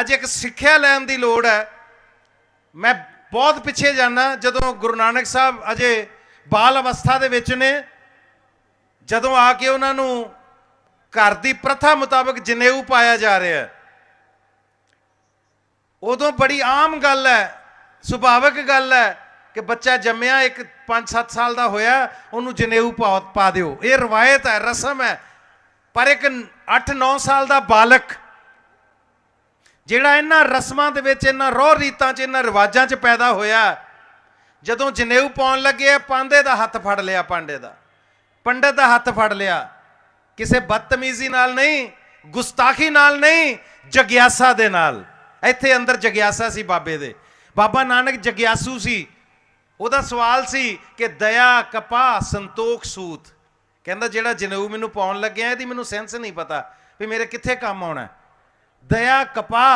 अज एक सिक्ख्या लैन की लोड़ है। मैं बहुत पिछे जाना, जदों गुरु नानक साहब अजे बाल अवस्था दे विच ने, जदों आके उन्होंने घर की प्रथा मुताबिक जनेऊ पाया जा रहा है, उदों बड़ी आम गल है, सुभाविक गल है कि बच्चा जम्मिया एक 5-7 साल का होया उन्होंने जनेऊ पा दिओ। ये रवायत है, रस्म है। पर एक 8-9 साल का बालक जिहड़ा इन्हां रस्मां दे विच, इन्हां रोह रीतां च, इन्हां रिवाजां च पैदा होया, जदों जनेऊ पाउण लगे पांदे दा हत्थ फड़ लिया, पांडे दा, पंडित दा हत्थ फड़ लिया। किसी बदतमीजी नाल नहीं, गुस्ताखी नाल नहीं, जग्यासा दे नाल। इत्थे अंदर जग्यासा सी बाबे दे। बाबा नानक जग्यासू सी। उहदा सवाल सी कि दया कपा संतोख सूत, कहंदा जिहड़ा जनेऊ मैनूं पाउण लग्या इहदी मैनूं सेंस नहीं पता भी मेरे कित्थे काम आउणा। दया कपा,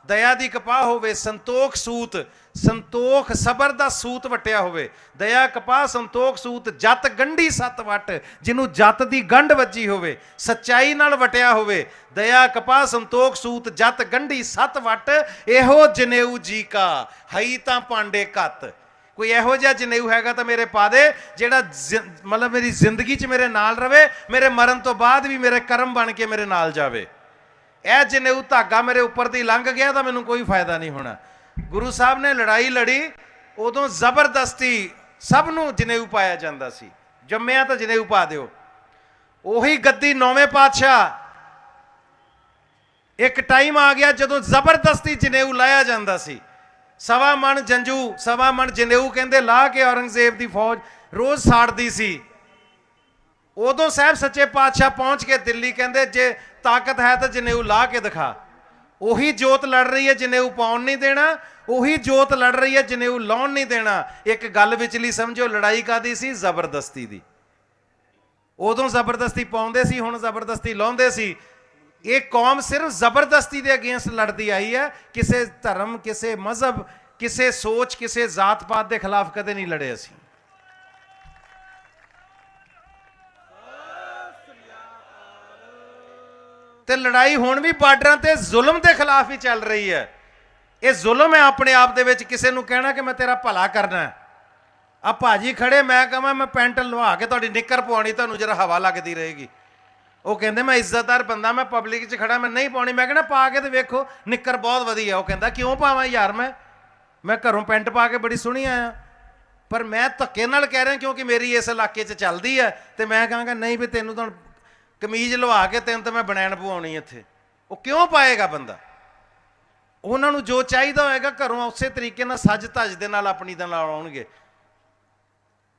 दया दी कपा होवे, संतोख सूत, संतोख सबर दा सूत वटिया होवे। दया कपा संतोख सूत, जत गंढी सत वट, जिन्हों जत दी गंढ वजी होवे, सच्चाई नाल वटिया होवे। दया कपा संतोख सूत, जत गंढी सत वट, एहो जनेऊ जी का हई तां पांडे कत। कोई इहो जिहा जनेऊ हैगा तो मेरे पा दे, जिहड़ा मतलब मेरी जिंदगी च मेरे नाल रवे, मेरे मरण तो बाद भी मेरे कर्म बन के मेरे नाल जावे। यह जनेऊ धागा मेरे उपर दी लंघ गया तो मैनूं कोई फायदा नहीं होना। गुरु साहब ने लड़ाई लड़ी, उदों जबरदस्ती सब नूं जनेऊ पाया जांदा सी। जम्मिया तो जनेऊ पा दिओ। उही गद्दी 9वें पातशाह, एक टाइम आ गया जदों जबरदस्ती जनेऊ लाया जांदा सी। 1.25 मन जंजू, 1.25 मन जनेऊ कहंदे ला के औरंगजेब की फौज रोज़ साड़दी सी। उदों साहब सच्चे पातशाह पहुंच के दिल्ली कहंदे जे ताकत है तो जनेऊ ला के दिखा। उही जोत लड़ रही है, जनेऊ पाउण नहीं देना। उही जोत लड़ रही है, जनेऊ लाउण नहीं देना। एक गल विचली समझो, लड़ाई कादी सी? जबरदस्ती दी। उदों जबरदस्ती पाउंदे सी, हुण जबरदस्ती लाउंदे सी। ये कौम सिर्फ जबरदस्ती के अगेंस्ट लड़ती आई है। किसी धर्म, किसी मजहब, किसी सोच, किसी जात पात के खिलाफ कदे नहीं लड़े असीं। ते लड़ाई हुण भी बार्डरां ते जुल्म के खिलाफ ही चल रही है। ये जुल्म है अपने आप दे विच, किसी नूं कहना कि मैं तेरा भला करना है। आ भाजी खड़े, मैं कहां मैं पैंट लवा के तुहाडी निक्कर पवाउणी, तुहानूं जरा हवा लगदी रहेगी। वो कहते मैं इज्जतदार बंदा, मैं पब्लिक च खड़ा, मैं नहीं पाउणी। मैं कहना पा के तो वेखो, निक्कर बहुत वधिया। वो कहता क्यों पावां यार, मैं घरों पैंट पा के बड़ी सोहनी आया, पर मैं धक्के नाल कह रहा क्योंकि मेरी इस इलाके च चलदी है। तो मैं कहांगा नहीं भी तैनूं तां कमीज लवा के तेन तो मैं बनैन पवाउणी इत्थे। वो क्यों पाएगा बंदा? उन्होंने जो चाहिए होएगा घरों उस तरीके नाल सज धज दे नाल अपनी दे नाल आउणगे।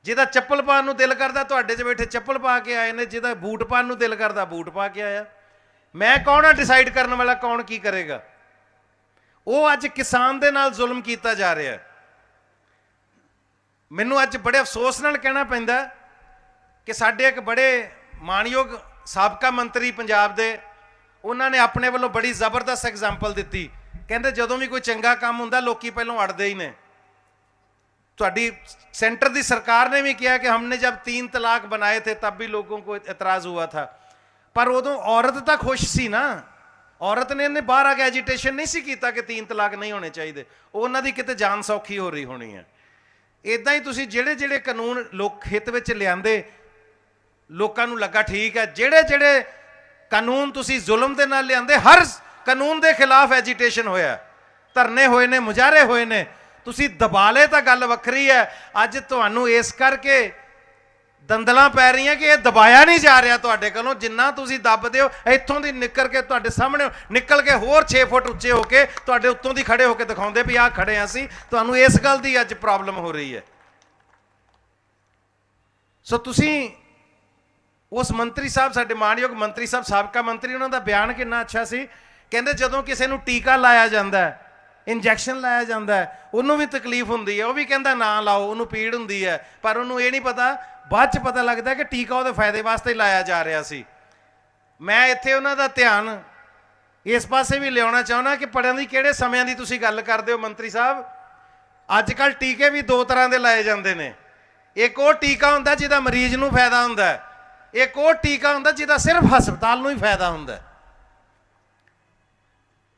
जिहदा चप्पल पाउण नूं दिल करदा, तुहाडे च बैठे चप्पल पा के आए ने। जिहदा बूट पाउण नूं दिल करदा, बूट पा के आया। मैं कौन आ डिसाइड करने वाला कौन की करेगा? वो अज किसान दे नाल जुल्म कीता जा रहा है। मैनूं अज बड़े अफसोस नाल कहना पैंदा कि साडे एक बड़े माणयोग साबका मंत्री पंजाब दे, उन्होंने अपने वालों बड़ी जबरदस्त एग्जाम्पल दी। कहते जदों भी कोई चंगा काम हुंदा लोकी पहलों अड़दे ही ने। तुहाडी सेंटर की सरकार ने भी किया कि हमने जब 3 तलाक बनाए थे तब भी लोगों को एतराज़ हुआ था, पर उदों औरत तो खुश सी ना। औरत ने बाहर आके एजिटेशन नहीं सी कीता कि 3 तलाक नहीं होने चाहिए। उन्हां दी किते जान सौखी हो रही होनी है। इदां ही तुसीं जिहड़े जिहड़े कानून लोक हित विच लिआंदे, लोकां नूं लगा ठीक है। जिहड़े जिहड़े कानून तुसीं जुल्म दे नाल लिआंदे, हर कानून के खिलाफ एजिटेशन होया, धरने होए ने, मुजाहरे होए ने। तुसीं दबा ले तां गल वखरी है। अज तुहानूं इस करके दंदलां पै रही कि यह दबाया नहीं जा रहा तुहाडे कोलों। जिन्ना तुसीं दबदे हो, इत्थों दी निकल के तुहाडे सामने निकल के होर 6 फुट उच्चे होके तुहाडे उत्तों दी खड़े होके दिखाउंदे भी आ खड़े असीं। तुहानूं इस गल दी अज प्रॉब्लम हो रही है। सो तुसीं उस मंत्री साहब, साडे माणयोग मंत्री साहब, साबका मंत्री, उन्हों का बयान कितना अच्छा सी। कहते जदों किसी नूं टीका लाया जाता है, इंजैक्शन लाया जाता है, उन्होंने भी तकलीफ होंदी है। वह भी कहता ना लाओ, उन्होंने पीड़ होंदी है, पर उन्होंने ये नहीं पता, बाद च पता लगता कि टीका वो फायदे वास्ते ही लाया जा रहा सी। मैं इत्थे उन्हों का ध्यान इस पासे भी लिया चाहना कि पढ़न की किहड़े समय की तुसीं गल करदे हो मंत्री साहब। अजकल टीके भी 2 तरह के लाए जाते हैं। एक वो टीका हुंदा जिहदा मरीज नूं फायदा हुंदा है, एक वो टीका हुंदा जिहदा सिर्फ हस्पताल नूं ही फायदा हुंदा है।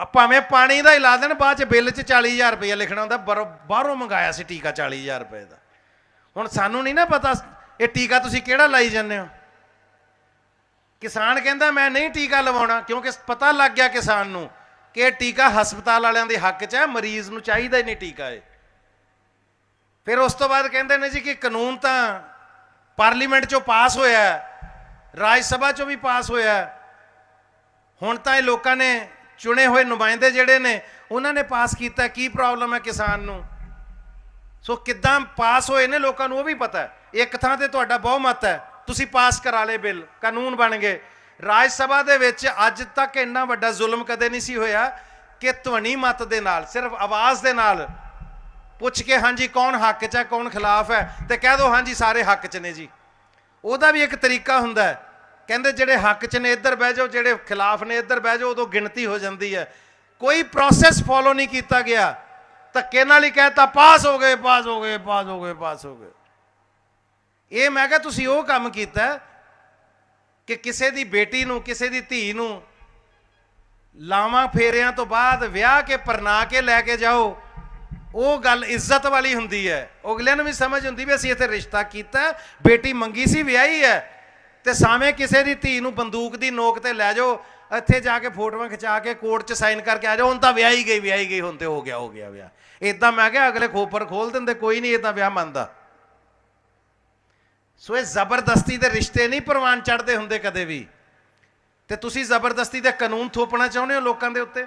ਭਾਵੇਂ ਪਾਣੀ ਦਾ ਹੀ ਲਾ ਦੇਣ, ਬਾਅਦ ਚ ਬਿੱਲ 'ਚ 40,000 ਰੁਪਇਆ ਲਿਖਣਾ ਹੁੰਦਾ, ਬਾਹਰੋਂ ਮੰਗਾਇਆ ਸੀ ਟੀਕਾ 40,000 ਰੁਪਏ ਦਾ। ਹੁਣ ਸਾਨੂੰ ਨਹੀਂ ਨਾ ਪਤਾ ਇਹ ਟੀਕਾ ਤੁਸੀਂ ਕਿਹੜਾ ਲਾਈ ਜਾਂਦੇ ਹੋ। ਕਿਸਾਨ ਕਹਿੰਦਾ ਮੈਂ ਨਹੀਂ ਟੀਕਾ ਲਵਾਉਣਾ, ਕਿਉਂਕਿ ਪਤਾ ਲੱਗ ਗਿਆ ਕਿਸਾਨ ਨੂੰ ਕਿ ਇਹ ਟੀਕਾ ਹਸਪਤਾਲ ਵਾਲਿਆਂ ਦੇ ਹੱਕ 'ਚ ਹੈ, ਮਰੀਜ਼ ਨੂੰ ਚਾਹੀਦਾ ਹੀ ਨਹੀਂ ਟੀਕਾ ਇਹ। ਫਿਰ ਉਸ ਤੋਂ ਬਾਅਦ ਕਹਿੰਦੇ ਨੇ ਜੀ ਕਿ ਕਾਨੂੰਨ ਤਾਂ ਪਾਰਲੀਮੈਂਟ 'ਚੋਂ ਪਾਸ ਹੋਇਆ, ਰਾਜ ਸਭਾ 'ਚੋਂ ਵੀ ਪਾਸ ਹੋਇਆ, ਹੁਣ ਤਾਂ ਇਹ ਲੋਕਾਂ ਨੇ ਚੁਣੇ ਹੋਏ ਨੁਮਾਇੰਦੇ ਜਿਹੜੇ ਨੇ ਉਹਨਾਂ ਨੇ ਪਾਸ ਕੀਤਾ, ਕੀ ਪ੍ਰੋਬਲਮ ਹੈ ਕਿਸਾਨ ਨੂੰ। ਸੋ ਕਿੱਦਾਂ ਪਾਸ ਹੋਏ ਨੇ ਲੋਕਾਂ ਨੂੰ ਉਹ ਵੀ ਪਤਾ ਹੈ। ਇੱਕ ਥਾਂ ਤੇ ਤੁਹਾਡਾ ਬਹੁਮਤ ਹੈ, ਤੁਸੀਂ ਪਾਸ ਕਰਾ ਲਏ ਬਿੱਲ, ਕਾਨੂੰਨ ਬਣ ਗਏ। ਰਾਜ ਸਭਾ ਦੇ ਵਿੱਚ ਅੱਜ ਤੱਕ ਇੰਨਾ ਵੱਡਾ ਜ਼ੁਲਮ ਕਦੇ ਨਹੀਂ ਸੀ ਹੋਇਆ ਕਿ ਧਵਨੀ ਮਤ ਦੇ ਨਾਲ, ਸਿਰਫ ਆਵਾਜ਼ ਦੇ ਨਾਲ ਪੁੱਛ ਕੇ ਹਾਂਜੀ ਕੌਣ ਹੱਕ 'ਚ ਹੈ ਕੌਣ ਖਿਲਾਫ ਹੈ, ਤੇ ਕਹਿ ਦਿਓ ਹਾਂਜੀ ਸਾਰੇ ਹੱਕ 'ਚ ਨੇ ਜੀ। ਉਹਦਾ ਵੀ ਇੱਕ ਤਰੀਕਾ ਹੁੰਦਾ ਹੈ, ਕਹਿੰਦੇ ਜਿਹੜੇ ਹੱਕ 'ਚ ਨੇ ਇੱਧਰ ਬਹਿ ਜਾਓ, ਜਿਹੜੇ ਖਿਲਾਫ ਨੇ ਇੱਧਰ ਬਹਿ ਜਾਓ, ਉਦੋਂ ਗਿਣਤੀ ਹੋ ਜਾਂਦੀ ਹੈ। ਕੋਈ ਪ੍ਰੋਸੈਸ ਫੋਲੋ ਨਹੀਂ ਕੀਤਾ ਗਿਆ, ਧੱਕੇ ਨਾਲ ਹੀ ਕਹਿਤਾ ਪਾਸ ਹੋ ਗਏ ਪਾਸ ਹੋ ਗਏ ਪਾਸ ਹੋ ਗਏ ਪਾਸ ਹੋ ਗਏ। ਇਹ ਮੈਂ ਕਿਹਾ ਤੁਸੀਂ ਉਹ ਕੰਮ ਕੀਤਾ ਕਿ ਕਿਸੇ ਦੀ ਬੇਟੀ ਨੂੰ ਕਿਸੇ ਦੀ ਧੀ ਨੂੰ ਲਾਵਾਂ ਫੇਰਿਆਂ ਤੋਂ ਬਾਅਦ ਵਿਆਹ ਕੇ ਪਰਨਾ ਕੇ ਲੈ ਕੇ ਜਾਓ, ਉਹ ਗੱਲ ਇੱਜ਼ਤ ਵਾਲੀ ਹੁੰਦੀ ਹੈ। ਅਗਲਿਆਂ ਨੂੰ ਵੀ ਸਮਝ ਹੁੰਦੀ ਵੀ ਅਸੀਂ ਇੱਥੇ ਰਿਸ਼ਤਾ ਕੀਤਾ, ਬੇਟੀ ਮੰਗੀ ਸੀ ਵਿਆਹੀ ਹੈ, ਤੇ ਸਾਵੇਂ ਕਿਸੇ ਦੀ ਧੀ ਨੂੰ ਬੰਦੂਕ ਦੀ ਨੋਕ ਤੇ ਲੈ ਜਾਓ, ਇੱਥੇ ਜਾ ਕੇ ਫੋਟੋਆਂ ਖਿਚਾ ਕੇ ਕੋਰਟ 'ਚ ਸਾਈਨ ਕਰਕੇ ਆ ਜਾਓ, ਹੁਣ ਤਾਂ ਵਿਆਹੀ ਗਈ ਹੁਣ ਤੇ ਹੋ ਗਿਆ ਵਿਆਹ। ਇਦਾਂ ਮੈਂ ਕਿਹਾ ਅਗਲੇ ਖੋਪਰ ਖੋਲ ਦਿੰਦੇ, ਕੋਈ ਨਹੀਂ ਇਦਾਂ ਵਿਆਹ ਮੰਨਦਾ। ਸੋ ਇਹ ਜ਼ਬਰਦਸਤੀ ਦੇ ਰਿਸ਼ਤੇ ਨਹੀਂ ਪ੍ਰਵਾਨ ਚੜ੍ਹਦੇ ਹੁੰਦੇ ਕਦੇ ਵੀ, ਤੇ ਤੁਸੀਂ ਜ਼ਬਰਦਸਤੀ ਦੇ ਕਾਨੂੰਨ ਥੋਪਣਾ ਚਾਹੁੰਦੇ ਹੋ ਲੋਕਾਂ ਦੇ ਉੱਤੇ।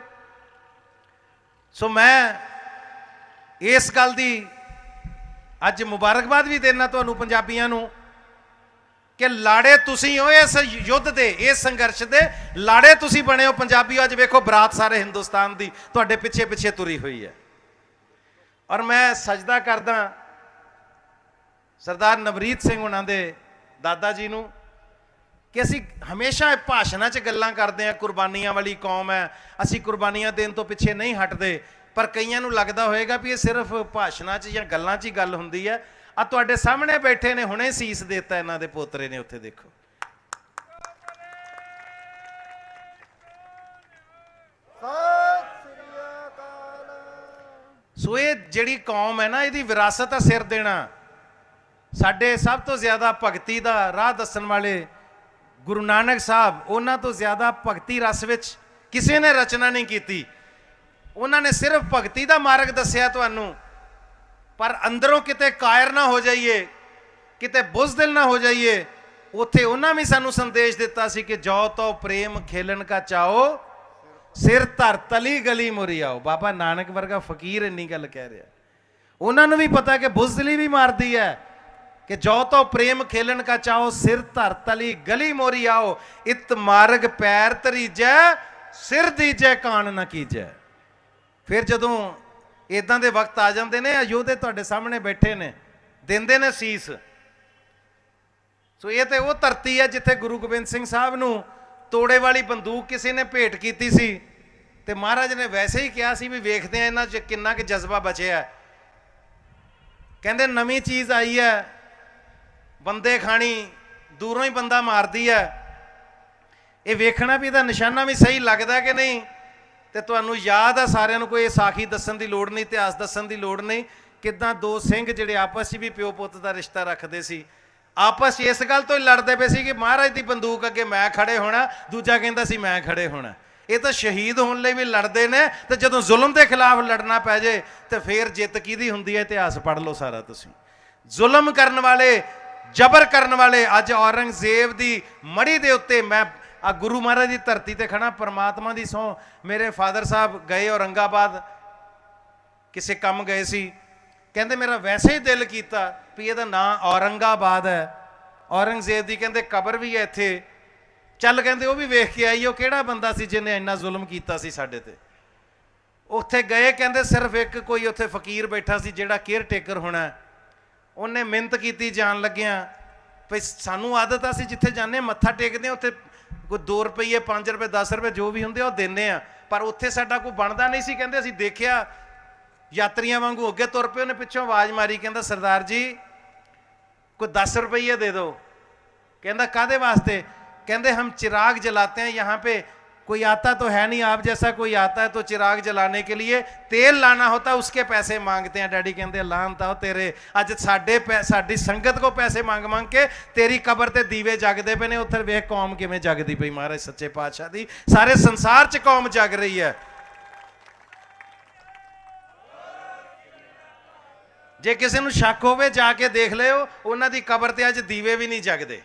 ਸੋ ਮੈਂ ਇਸ ਗੱਲ ਦੀ ਅੱਜ ਮੁਬਾਰਕਬਾਦ ਵੀ ਦੇਣਾ ਤੁਹਾਨੂੰ ਪੰਜਾਬੀਆਂ ਨੂੰ ਕਿ ਲਾੜੇ ਤੁਸੀਂ ਹੋ ਇਸ ਯੁੱਧ ਦੇ, ਇਸ ਸੰਘਰਸ਼ ਦੇ ਲਾੜੇ ਤੁਸੀਂ ਬਣੇ ਹੋ ਪੰਜਾਬੀਓ। ਅੱਜ ਵੇਖੋ ਬਰਾਤ ਸਾਰੇ ਹਿੰਦੁਸਤਾਨ ਦੀ ਤੁਹਾਡੇ ਪਿੱਛੇ ਪਿੱਛੇ ਤੁਰੀ ਹੋਈ ਹੈ। ਔਰ ਮੈਂ ਸਜਦਾ ਕਰਦਾ ਸਰਦਾਰ ਨਵਰੀਤ ਸਿੰਘ ਉਹਨਾਂ ਦੇ ਦਾਦਾ ਜੀ ਨੂੰ ਕਿ ਅਸੀਂ ਹਮੇਸ਼ਾ ਭਾਸ਼ਣਾਂ 'ਚ ਗੱਲਾਂ ਕਰਦੇ ਹਾਂ, ਕੁਰਬਾਨੀਆਂ ਵਾਲੀ ਕੌਮ ਹੈ, ਅਸੀਂ ਕੁਰਬਾਨੀਆਂ ਦੇਣ ਤੋਂ ਪਿੱਛੇ ਨਹੀਂ ਹਟਦੇ। ਪਰ ਕਈਆਂ ਨੂੰ ਲੱਗਦਾ ਹੋਏਗਾ ਵੀ ਇਹ ਸਿਰਫ ਭਾਸ਼ਣਾਂ 'ਚ ਜਾਂ ਗੱਲਾਂ 'ਚ ਹੀ ਗੱਲ ਹੁੰਦੀ ਹੈ। ਆ ਤੁਹਾਡੇ ਸਾਹਮਣੇ ਬੈਠੇ ਨੇ, ਹੁਣੇ ਸੀਸ ਦਿੱਤਾ ਇਹਨਾਂ ਦੇ ਪੋਤਰੇ ਨੇ, ਉੱਥੇ ਦੇਖੋ। ਸੋ ਇਹ ਜਿਹੜੀ ਕੌਮ ਹੈ ਨਾ, ਇਹਦੀ ਵਿਰਾਸਤ ਆ ਸਿਰ ਦੇਣਾ। ਸਾਡੇ ਸਭ ਤੋਂ ਜ਼ਿਆਦਾ ਭਗਤੀ ਦਾ ਰਾਹ ਦੱਸਣ ਵਾਲੇ ਗੁਰੂ ਨਾਨਕ ਸਾਹਿਬ, ਉਹਨਾਂ ਤੋਂ ਜ਼ਿਆਦਾ ਭਗਤੀ ਰਸ ਵਿੱਚ ਕਿਸੇ ਨੇ ਰਚਨਾ ਨਹੀਂ ਕੀਤੀ। ਉਹਨਾਂ ਨੇ ਸਿਰਫ ਭਗਤੀ ਦਾ ਮਾਰਗ ਦੱਸਿਆ ਤੁਹਾਨੂੰ, ਪਰ ਅੰਦਰੋਂ ਕਿਤੇ ਕਾਇਰ ਨਾ ਹੋ ਜਾਈਏ, ਕਿਤੇ ਬੁਜ਼ਦਿਲ ਨਾ ਹੋ ਜਾਈਏ। ਉੱਥੇ ਉਹਨਾਂ ਵੀ ਸਾਨੂੰ ਸੰਦੇਸ਼ ਦਿੱਤਾ ਸੀ ਕਿ ਜੋ ਤੋ ਪ੍ਰੇਮ ਖੇਲਣ ਕਾ ਚਾਓ, ਸਿਰ ਧਰ ਤਲੀ ਗਲੀ ਮੁਰੀ ਆਓ। ਬਾਬਾ ਨਾਨਕ ਵਰਗਾ ਫਕੀਰ ਇੰਨੀ ਗੱਲ ਕਹਿ ਰਿਹਾ। ਉਹਨਾਂ ਨੂੰ ਵੀ ਪਤਾ ਕਿ ਬੁਜ਼ਦਿਲੀ ਵੀ ਮਾਰਦੀ ਹੈ ਕਿ ਜੋ ਤੋ ਪ੍ਰੇਮ ਖੇਲਣ ਕਾ ਚਾਓ, ਸਿਰ ਧਰ ਤਲੀ ਗਲੀ ਮੋਰੀ ਆਓ। ਇਤ ਮਾਰਗ ਪੈਰ ਧਰੀਜੈ, ਸਿਰ ਦੀਜੈ ਕਾਣ ਨਾ ਕੀਜੈ। ਫਿਰ ਜਦੋਂ ਇਦਾਂ ਦੇ ਵਕਤ ਆ ਜਾਂਦੇ ਨੇ, ਯੋਧੇ ਤੁਹਾਡੇ ਸਾਹਮਣੇ ਬੈਠੇ ਨੇ, ਦਿੰਦੇ ਨੇ ਸੀਸ। ਸੋ ਇਹ ਤੇ ਉਹ ਧਰਤੀ ਹੈ ਜਿੱਥੇ ਗੁਰੂ ਗੋਬਿੰਦ ਸਿੰਘ ਸਾਹਿਬ ਨੂੰ ਤੋੜੇ ਵਾਲੀ ਬੰਦੂਕ ਕਿਸੇ ਨੇ ਭੇਟ ਕੀਤੀ ਸੀ, ਤੇ ਮਹਾਰਾਜ ਨੇ ਵੈਸੇ ਹੀ ਕਿਹਾ ਸੀ ਵੀ ਵੇਖਦੇ ਆ ਇਹਨਾਂ 'ਚ ਕਿੰਨਾ ਕੁ ਜਜ਼ਬਾ ਬਚਿਆ। ਕਹਿੰਦੇ ਨਵੀਂ ਚੀਜ਼ ਆਈ ਹੈ, ਬੰਦੇ ਖਾਣੀ ਦੂਰੋਂ ਹੀ ਬੰਦਾ ਮਾਰਦੀ ਹੈ। ਇਹ ਵੇਖਣਾ ਵੀ ਇਹਦਾ ਨਿਸ਼ਾਨਾ ਵੀ ਸਹੀ ਲੱਗਦਾ ਕਿ ਨਹੀਂ। ਤੇ ਤੁਹਾਨੂੰ ਯਾਦ ਆ ਸਾਰਿਆਂ ਨੂੰ, ਕੋਈ ਸਾਖੀ ਦੱਸਣ ਦੀ ਲੋੜ ਨਹੀਂ, ਇਤਿਹਾਸ ਦੱਸਣ ਦੀ ਲੋੜ ਨਹੀਂ, ਕਿੱਦਾਂ ਦੋ ਸਿੰਘ ਜਿਹੜੇ ਆਪਸ 'ਚ ਵੀ ਪਿਓ ਪੁੱਤ ਦਾ ਰਿਸ਼ਤਾ ਰੱਖਦੇ ਸੀ, ਆਪਸ 'ਚ ਇਸ ਗੱਲ ਤੋਂ ਹੀ ਲੜਦੇ ਪਏ ਸੀ ਕਿ ਮਹਾਰਾਜ ਦੀ ਬੰਦੂਕ ਅੱਗੇ ਮੈਂ ਖੜੇ ਹੋਣਾ, ਦੂਜਾ ਕਹਿੰਦਾ ਸੀ ਮੈਂ ਖੜੇ ਹੋਣਾ। ਇਹ ਤਾਂ ਸ਼ਹੀਦ ਹੋਣ ਲਈ ਵੀ ਲੜਦੇ ਨੇ, ਤੇ ਜਦੋਂ ਜ਼ੁਲਮ ਦੇ ਖਿਲਾਫ ਲੜਨਾ ਪੈ ਜੇ ਤੇ ਫਿਰ ਜਿੱਤ ਕਿਹਦੀ ਹੁੰਦੀ ਹੈ, ਇਤਿਹਾਸ ਪੜ੍ਹ ਲਓ ਸਾਰਾ ਤੁਸੀਂ। ਜ਼ੁਲਮ ਕਰਨ ਵਾਲੇ, ਜਬਰ ਕਰਨ ਵਾਲੇ। ਅੱਜ ਔਰੰਗਜ਼ੇਬ ਦੀ ਮੜੀ ਦੇ ਉੱਤੇ ਮੈਂ ਆ ਗੁਰੂ ਮਹਾਰਾਜ ਦੀ ਧਰਤੀ ਤੇ ਖੜਾ, ਪਰਮਾਤਮਾ ਦੀ ਸਹੁੰ। ਮੇਰੇ ਫਾਦਰ ਸਾਹਿਬ ਗਏ ਔਰੰਗਾਬਾਦ, ਕਿਸੇ ਕੰਮ ਗਏ ਸੀ, ਕਹਿੰਦੇ ਮੇਰਾ ਵੈਸੇ ਹੀ ਦਿਲ ਕੀਤਾ ਵੀ ਇਹਦਾ ਨਾਂ ਔਰੰਗਾਬਾਦ ਹੈ, ਔਰੰਗਜ਼ੇਬ ਦੀ ਕਹਿੰਦੇ ਕਬਰ ਵੀ ਹੈ ਇੱਥੇ, ਚੱਲ ਕਹਿੰਦੇ ਉਹ ਵੀ ਵੇਖ ਕੇ ਆਈ। ਉਹ ਕਿਹੜਾ ਬੰਦਾ ਸੀ ਜਿਹਨੇ ਇੰਨਾ ਜ਼ੁਲਮ ਕੀਤਾ ਸੀ ਸਾਡੇ ਤੇ। ਉੱਥੇ ਗਏ, ਕਹਿੰਦੇ ਸਿਰਫ ਇੱਕ ਕੋਈ ਉੱਥੇ ਫਕੀਰ ਬੈਠਾ ਸੀ ਜਿਹੜਾ ਕੇਅਰ ਟੇਕਰ ਹੋਣਾ। ਉਹਨੇ ਮਿਹਨਤ ਕੀਤੀ ਜਾਣ ਲੱਗਿਆਂ ਵੀ ਸਾਨੂੰ ਆਦਤ ਆ, ਅਸੀਂ ਜਿੱਥੇ ਜਾਂਦੇ ਮੱਥਾ ਟੇਕਦੇ ਹਾਂ ਉੱਥੇ ਕੋਈ 2 ਰੁਪਏ 5 ਰੁਪਏ 10 ਰੁਪਏ ਜੋ ਵੀ ਹੁੰਦੇ ਉਹ ਦਿੰਦੇ ਆ, ਪਰ ਉੱਥੇ ਸਾਡਾ ਕੋਈ ਬਣਦਾ ਨਹੀਂ ਸੀ। ਕਹਿੰਦੇ ਅਸੀਂ ਦੇਖਿਆ ਯਾਤਰੀਆਂ ਵਾਂਗੂ ਅੱਗੇ ਤੁਰ ਪਏ। ਉਹਨੇ ਪਿੱਛੋਂ ਆਵਾਜ਼ ਮਾਰੀ, ਕਹਿੰਦਾ ਸਰਦਾਰ ਜੀ ਕੋਈ 10 ਰੁਪਏ ਦੇ ਦਿਓ। ਕਹਿੰਦਾ ਕਾਹਦੇ ਵਾਸਤੇ? ਕਹਿੰਦੇ ਹਮ चिराग जलाते हैं यहाँ पे, कोई आता तो है नहीं आप जैसा, कोई आता है तो चिराग जलाने के लिए तेल लाना होता उसके पैसे मांगते हैं। डैडी कहते लानता हो तेरे, अज साडी संगत को पैसे मांग मांग के तेरी कबर ते दीवे जगते पे ने। उत्थे वेख कौम किवें जगदी पई महाराज सच्चे पातशाह दी, सारे संसार च कौम जग रही है। जे किसी नूं शक होवे जाके देख लिओ, उन्हां दी कबर ते अज दीवे भी नहीं जगदे,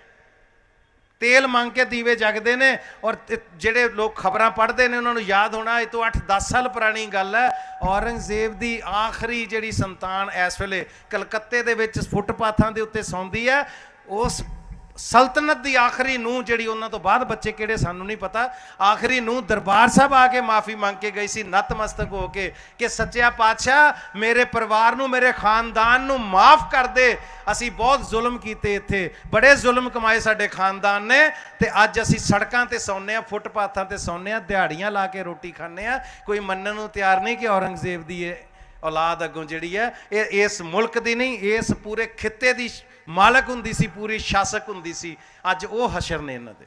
तेल मंग के दीवे जगते ने। और जेडे लोग खबरां पढ़ते हैं उन्होंने याद होना, ये तो 8-10 साल पुरानी गल है। औरंगजेब की आखिरी जिहड़ी संतान इस वेले कलकत्ते दे विच फुटपाथां दे उत्ते सौंदी है, उस सल्तनत की आखिरी नूह जिहड़ी, उन्हां तो बाद बच्चे किहड़े सानू नहीं पता, आखिरी नूह दरबार साहब आके माफ़ी मंग के गई सी नतमस्तक होके कि सच्चा पातशाह मेरे परिवार नूं, मेरे खानदान नूं माफ़ कर दे, असी बहुत जुल्म कीते, इत्थे बड़े जुल्म कमाए साडे खानदान ने, ते अज असी सड़कां ते सौंने आ, फुटपाथां ते सौंने आ, दिहाड़ियां ला के रोटी खाने आ। कोई मन्नण नूं तैयार नहीं कि औरंगजेब दी औलाद अगों जिहड़ी है इस मुल्क दी नहीं, इस पूरे खित्ते दी मालक हुंदी सी, पूरी शासक हुंदी सी। अज वो हशर ने इन्हां दे।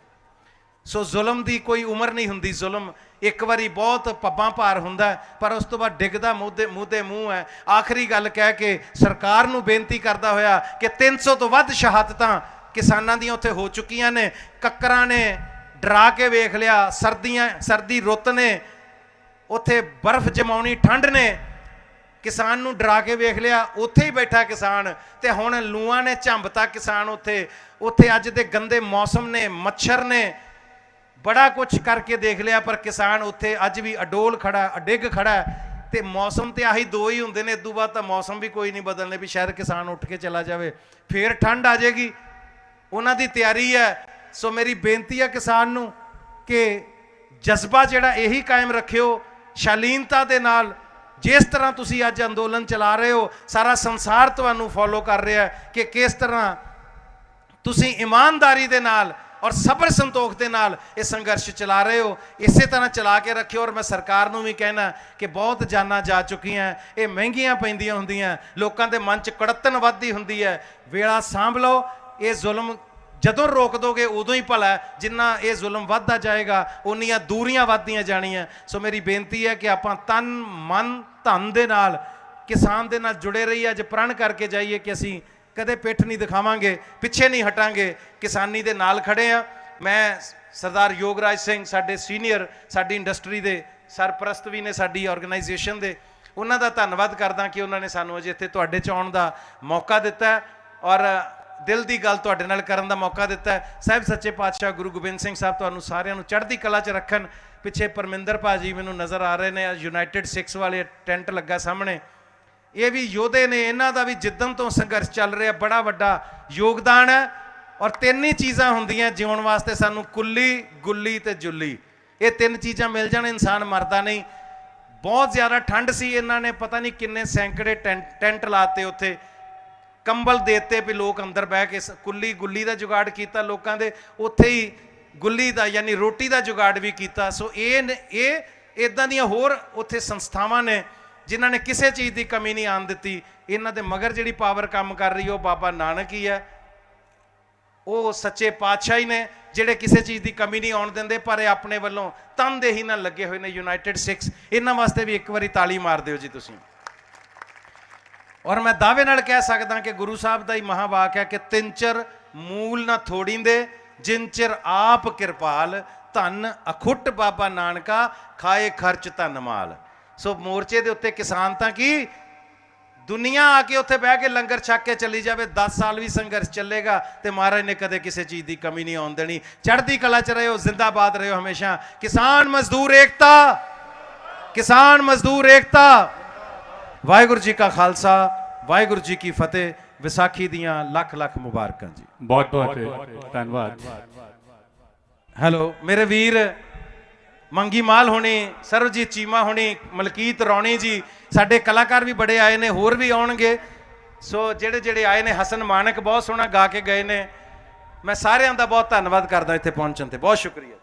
सो जुल्म दी कोई उम्र नहीं हुंदी। जुल्म एक बारी बहुत पब्बां भार हुंदा पर उस तो बाद डिगदा मूँह दे मूँह है। आखिरी गल कह के सरकार नूं बेनती करदा होया कि 300 तो वध शहादतां किसानां दियां उत्थे हो चुकियां ने। कक्करां ने डरा के वेख लिया, सर्दी रुत ने, उत्थे बर्फ जमाउणी ठंड ने, किसान नूं डरा के वेख लिया, उत्थे ही बैठा किसान, ते हुण लूआं ने झंबता किसान उत्थे अज दे गंदे मौसम ने, मच्छर ने, बड़ा कुछ करके देख लिया पर किसान उत्थे अज भी अडोल खड़ा, अडिग खड़ा। ते मौसम ते आही दो ही हुंदे ने, इदों बाद तां मौसम भी कोई नहीं बदलने भी, शायद किसान उठ के चला जाए, फिर ठंड आ जाएगी, उन्हां दी तैयारी है। सो मेरी बेनती है किसान नूं कि जज्बा जिहड़ा यही कायम रखियो, शालीनता दे नाल। जिस तरह तुसी अज अंदोलन चला रहे हो, सारा संसार तुहानू फॉलो कर रहा है कि किस तरह तुसी ईमानदारी दे नाल और सबर संतोख दे नाल ये संघर्ष चला रहे हो। इसे तरह चला के रखियो। और मैं सरकार नूं भी कहना कि बहुत जाना जा चुकी हैं, ये महंगियां पैंदियां हुंदियां, लोगों के मन च कड़तन वधदी हुंदी है। वेला सांभ लो, ये जुल्म जदों रोक दोगे उदों ही भला है। जिन्ना ये जुल्म वधदा जाएगा उन्नियां दूरियां वधदियां जाणियां। सो मेरी बेनती है कि आपां तन मन धन दे नाल किसान दे नाल जुड़े रहिए, अज प्रण करके जाइए कि असीं कदे पिठ नहीं दिखावांगे, पिछे नहीं हटांगे, किसानी दे नाल खड़े आ। मैं सरदार योगराज सिंह साडे सीनियर, साडी इंडस्ट्री दे सरप्रस्त भी ने साडी ऑर्गेनाइजेशन दे, उन्हां दा धन्नवाद करदा कि उन्हां ने सानूं अज इत्थे तुहाडे च आउण दा मौका दिता है और दिल की गल तुहाडे नाल करन दा मौका दिता है। साहिब सच्चे पातशाह गुरु गोबिंद सिंह साहब तुहानूं सारिआं नूं चढ़दी कला च रखन। पिछे परमिंदर भाजी मैनूं नज़र आ रहे ने, यूनाइटेड सिक्स वाले टेंट लगा सामने, ये भी योधे ने, इन्हां दा भी जिद्दन तो संघर्ष चल रहा, बड़ा वड्डा योगदान है। और तीन ही चीज़ां हुंदियां जीवन वास्ते सानूं, कुल्ली गुल्ली ते जुल्ली, ये तीन चीज़ां मिल जाण इंसान मरदा नहीं। बहुत ज़्यादा ठंड सी, इन्हां ने पता नहीं किन्ने सैकड़े टेंट लाते, उत्थे कंबल देते भी लोग अंदर बह के कुल्ली गुल्ली का जुगाड़ किया लोगों के, उत्थे ही गुल्ली का यानी रोटी का जुगाड़ भी किया। सो ये इदां दियां होर उत्थे संस्थावां ने जिन्हां ने किसी चीज़ की कमी नहीं आन दी। इन्हां दे मगर जिहड़ी पावर काम कर रही है वो बाबा नानक ही है, वो सच्चे पातशाह ही ने जिहड़े किसी चीज़ की कमी नहीं आउण दिंदे। पर अपने वल्लों तनदेही नाल लगे हुए ने यूनाइटेड सिक्स, इन्हां वास्ते भी एक बारी ताली मार दिओ जी तुसीं। और मैं दावे नाल कह सकदा कि गुरु साहब का ही महावाक है कि तिंचर मूल ना थोड़ी दे, जिनचर आप किरपाल, धन अखुट बाबा नानका, खाए खर्च धन माल। सो मोर्चे के उत्ते किसान तां की दुनिया आके उत्थे बह के लंगर छक के चली जाए, 10 साल भी संघर्ष चलेगा तो महाराज ने कदे किसी चीज़ की कमी नहीं आउण देनी। चढ़दी कला च रहो, जिंदाबाद रहो हमेशा। किसान मजदूर एकता, किसान मजदूर एकता। वाहिगुरू जी का खालसा, वाहिगुरू जी की फतेह। विसाखी दियां लख लख मुबारकां जी। बहुत बहुत धन्यवाद। हेलो मेरे वीर मंगी माल होनी, सरबजीत चीमा होनी, मलकीत रौणी जी, साडे कलाकार भी बड़े आए ने, होर भी आउणगे। सो जेड़े जेड़े आए ने, हसन मानक बहुत सोहना गा के गए ने। मैं सारिआं दा बहुत धन्नवाद करदा इत्थे पहुंचण ते, बहुत शुक्रिया।